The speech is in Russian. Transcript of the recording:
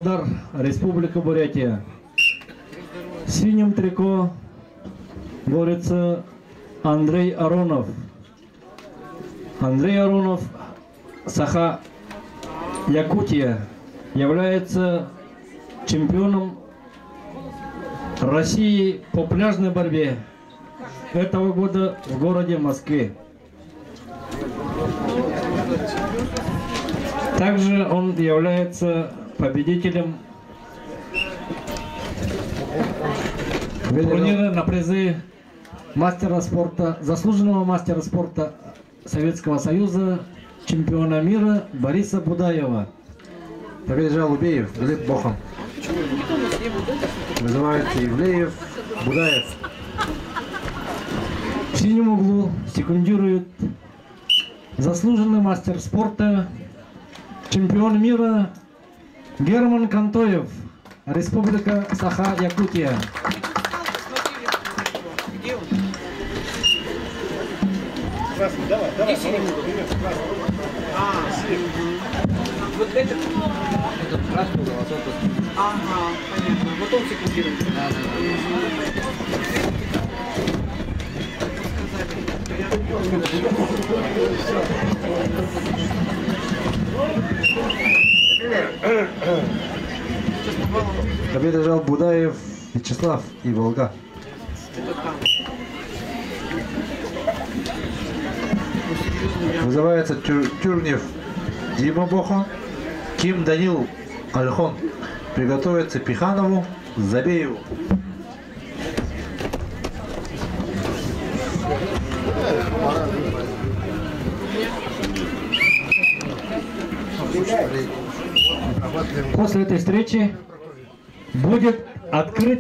Республика Бурятия. В синем трико борется Андрей Аронов. Андрей Аронов, Саха, Якутия, является чемпионом России по пляжной борьбе этого года в городе Москве. Также он является победителем турнира на призы мастера спорта, заслуженного мастера спорта Советского Союза, чемпиона мира Бориса Будаева. Побежал Убеев, Глеб Бохан. Вызывается Ивлеев, Будаев. В синем углу секундирует заслуженный мастер спорта, чемпион мира Герман Кантоев, Республика Саха, Якутия. Красный, давай. Вот это красный, ага, понятно. Вот он секундирует. Побежал Будаев, Вячеслав и Волга. Вызывается Тюрнев Дима Бохан, Ким Данил Альхон. Приготовится Пиханову, Забееву. После этой встречи будет открытие.